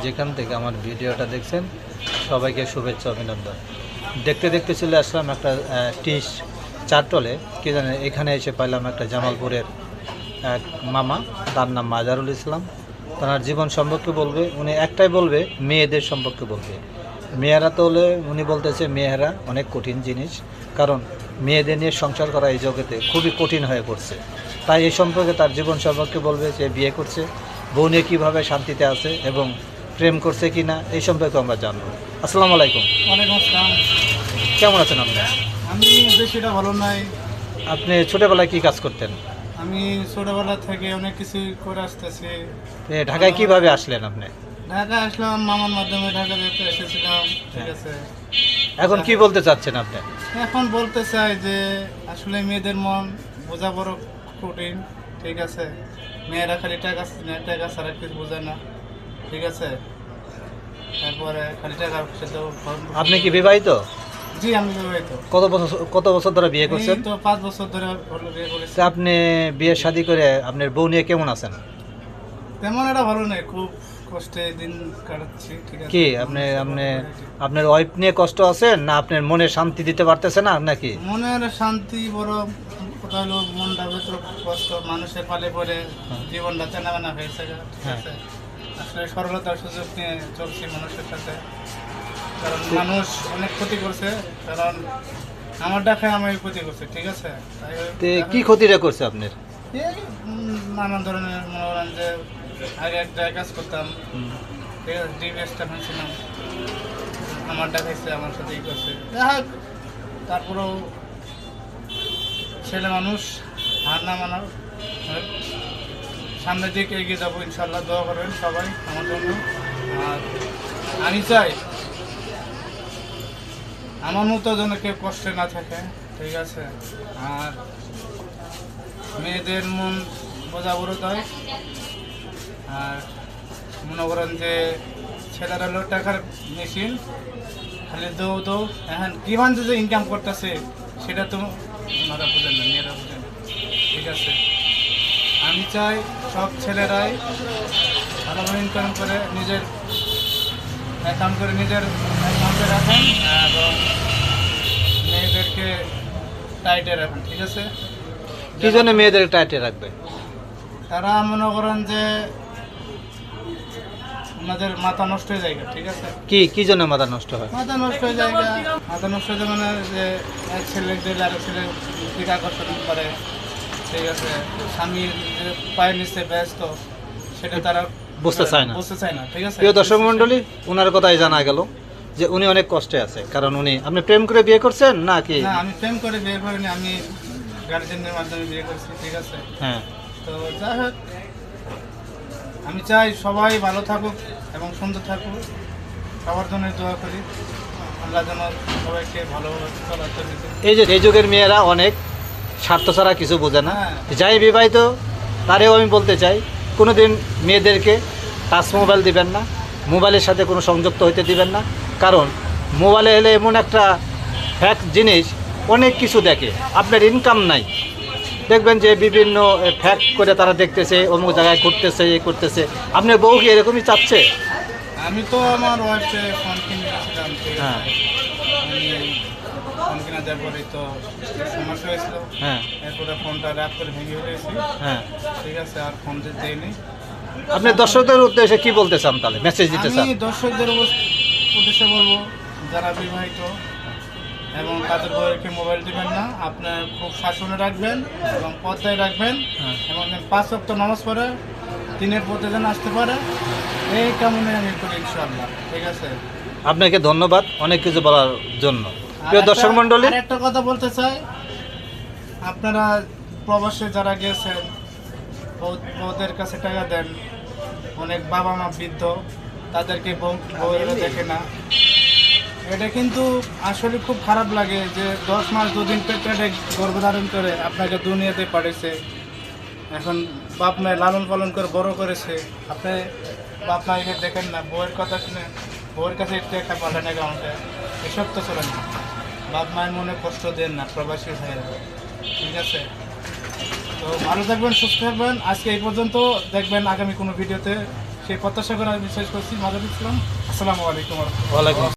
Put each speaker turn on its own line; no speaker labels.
যেখান থেকে আমার ভিডিওটা দেখছেন সবাইকে শুভেচ্ছা অভিনন্দন। দেখতে দেখতে চলে আসলাম একটা টিস চারটলে কি জানেন, এখানে এসে পাইলাম একটা জামালপুরের এক মামা, তার নাম মাজারুল ইসলাম। তার জীবন সম্পর্কে বলবে, উনি একটাই বলবে মেয়েদের সম্পর্কে বলবে। মেয়েরা তো হলে উনি বলতেছে মেয়েরা অনেক কঠিন জিনিস, কারণ মেয়েদের নিয়ে সংসার করা এই জগতে খুবই কঠিন হয়ে পড়ছে। তাই এই সম্পর্কে তার জীবন সম্পর্কে বলবে, যে বিয়ে করছে, বউ নিয়ে কীভাবে শান্তিতে আছে এবং প্রেম করছে কি না, এই সম্পর্কে আমরা জানবো। আসসালামু আলাইকুম।
ওয়ালাইকুম আসসালাম।
কেমন আছেন আপনি?
আমি বেশিটা ভালো নাই।
আপনি ছোটোবেলায় কী কাজ করতেন?
আমি ছোটবেলা থেকে অনেক কিছু করে আসতেছি।
ঢাকায় কিভাবে আসলেন আপনি?
ঢাকা আসলাম মামার মাধ্যমে, ঢাকা যেতে এসেছিলাম। ঠিক আছে,
এখন কি বলতে চাচ্ছেন আপনি?
এখন বলতে চাই যে আসলে মেয়েদের মন বোঝা বড় কঠিন। ঠিক আছে, মেয়েরা খালি টাকা টাকা ছাড়া কিছু বোঝে না। ঠিক আছে, তারপরে খালি টাকার সাথে।
আপনি কি বিবাহিত?
জি, আমি বিবাহিত।
কত বছর ধরে বিয়ে করছেন?
এই তো 5 বছর ধরে হলো বিয়ে করেছি।
তা আপনি বিয়ে শাদী করে আপনার বউ নিয়ে কেমন আছেন?
তেমন একটা ভালো নেই, খুব কষ্টে দিন কাটাচ্ছি। ঠিক আছে,
কি আপনি আপনার ওয়াইফ নিয়ে কষ্ট আছেন, না আপনার মনে শান্তি দিতে পারতেছে না নাকি?
মনের শান্তি বড় কথা হলো, মনটা ভেতর কষ্ট, মানুষের পালে পরে জীবনটা চেনাবেনা হয়েছে। ঠিক আছে, আসলে সরলতার সুযোগ নিয়ে চলছি মানুষের সাথে, কারণ মানুষ অনেক ক্ষতি করছে, কারণ আমার ডাকে আমি ক্ষতি করছে। ঠিক আছে,
কি ক্ষতিটা করছে আপনার?
এই নানান ধরনের মনে করেন যে আগে এক জায়গায় কাজ করতাম। ঠিক আছে, ডিভিএসটা হয়েছিলাম, আমার ডাকাইছে, আমার সাথে ই করছে। যাই হোক, তারপরেও ছেলে মানুষ, হার না মানার, সামনের দিকে এগিয়ে যাবো ইনশাল্লাহ। দোয়া করবেন সবাই আমার জন্য। আর আমি চাই আমার মতো যেন কেউ কষ্টে না থাকে। ঠিক আছে, আর মেয়েদের মন বোঝা বড় দেয়। আর মনে করেন যে ছেলেরা হলো টাকার মেশিন, খালি দৌ এখন কিমান যে ইনকাম করতেছে সেটা তো ওনারা বোঝেন না, মেয়েরা বোঝেন না। ঠিক আছে, আমি চাই সব ছেলেরাই ভালোভাবে ইনকাম করে নিজের অ্যাকাউন্ট করে নিজের অ্যাকাউন্টে রাখেন, এবং মেয়েদেরকে টাইটে রাখেন। ঠিক আছে,
কি জন্য মেয়েদের টাইটে রাখবে?
তারা মনে করেন যে ওনাদের মাথা নষ্ট হয়ে যায়। ঠিক আছে,
কি জন্য মাথা নষ্ট হয়?
মাথা নষ্ট হয়ে যায়, মাথা নষ্ট হয়ে যায় মানে যে এক ছেলে দিলে আরেক ছেলে দিকে আকর্ষণ করে। ঠিক আছে, স্বামীর যে পায়ের নিচে ব্যস্ত সেটা তারা
বুঝতে চায় না।
ঠিক আছে,
প্রিয় দর্শক মণ্ডলী, ওনার কথাই জানা গেল যে উনি অনেক কষ্টে আছে, কারণ আপনি প্রেম করে বিয়ে করছেন নাকি?
না, আমি প্রেম করে বিয়ে করিনি, আমি গার্জেনের মাধ্যমে বিয়ে করছি। ঠিক আছে,
হ্যাঁ।
তো যাই হোক, আমি চাই সবাই ভালো থাকুক এবং সুন্দর থাকুক, সবার জন্য দোয়া করি, আল্লাহ যেন সবাইকে ভালোভাবে চলার জন্য।
এই যুগের মেয়েরা অনেক স্বার্থ ছাড়া কিছু বোঝে না। যাই বিবাহিত তারেও আমি বলতে চাই, কোনোদিন মেয়েদেরকে টাচ মোবাইল দিবেন না, মোবাইলের সাথে কোনো সংযুক্ত হইতে দিবেন না, কারণ মোবাইলে এলে এমন একটা ফ্যাক্ট জিনিস, অনেক কিছু দেখে, আপনার ইনকাম নাই, দেখবেন যে বিভিন্ন ফ্যাক্ট করে তারা দেখতেছে, অমুক জায়গায় ঘুরতেছে, এ করতেছে। আপনার বউ কি এরকমই চাচ্ছে?
আমি তো আমার ওয়াইফকে ফোন কিনেছিলাম।
হ্যাঁ,
আমি ফোন কিনা দেওয়ার পরে তো সমস্যা হয়েছিল।
হ্যাঁ,
এরপরে ফোনটা র্যাপ করে ভেঙে ফেলেছি।
হ্যাঁ।
ঠিক আছে, আর ফোন দেয়নি।
আপনি দর্শকদের উদ্দেশ্যে কি বলতে চান, তাহলে মেসেজ দিতে চান?
আমি দর্শকদের উদ্দেশ্যে বলবো, যারা বিবাহিত এবং তাদের বউকে মোবাইল দিবেন না, আপনার খুব শাসনে রাখবেন এবং পর্দায় রাখবেন, এবং 5 ওয়াক্ত নামাজ পড়ে দিনের পথে যেন আসতে পারে, এই কামনে আমি করি ইনশাআল্লাহ। ঠিক আছে,
আপনাকে ধন্যবাদ অনেক কিছু বলার জন্য। প্রিয় দর্শক মণ্ডলী,
একটা কথা বলতে চাই, আপনারা প্রবাসে যারা গেছেন, বউদের কাছে টাকা দেন, অনেক বাবা মা বৃদ্ধ, তাদেরকে বউয়েরা দেখে না। এটা কিন্তু আসলে খুব খারাপ লাগে যে 10 মাস 2 দিন পেটে গর্ভধারণ করে আপনাকে দুনিয়াতে পাঠিয়েছে, এখন বাপ মায়ের লালন পালন করে বড় করেছে, আপনি বাপ মাকে দেখেন না, বউয়ের কথা শুনে বউয়ের কাছে একটু একটা পাঠান অ্যাকাউন্টে, এসব তো চলে না। বাপ মায়ের মনে কষ্ট দেন না প্রবাসী ভাইয়েরা। ঠিক আছে, তো ভালো থাকবেন, সুস্থ থাকবেন। আজকে এই পর্যন্ত, দেখবেন আগামী কোনো ভিডিওতে সেই প্রত্যাশা করে আমি শেষ করছি। মাদার ইসলাম, আসসালামু আলাইকুম।
ওয়ালাইকুম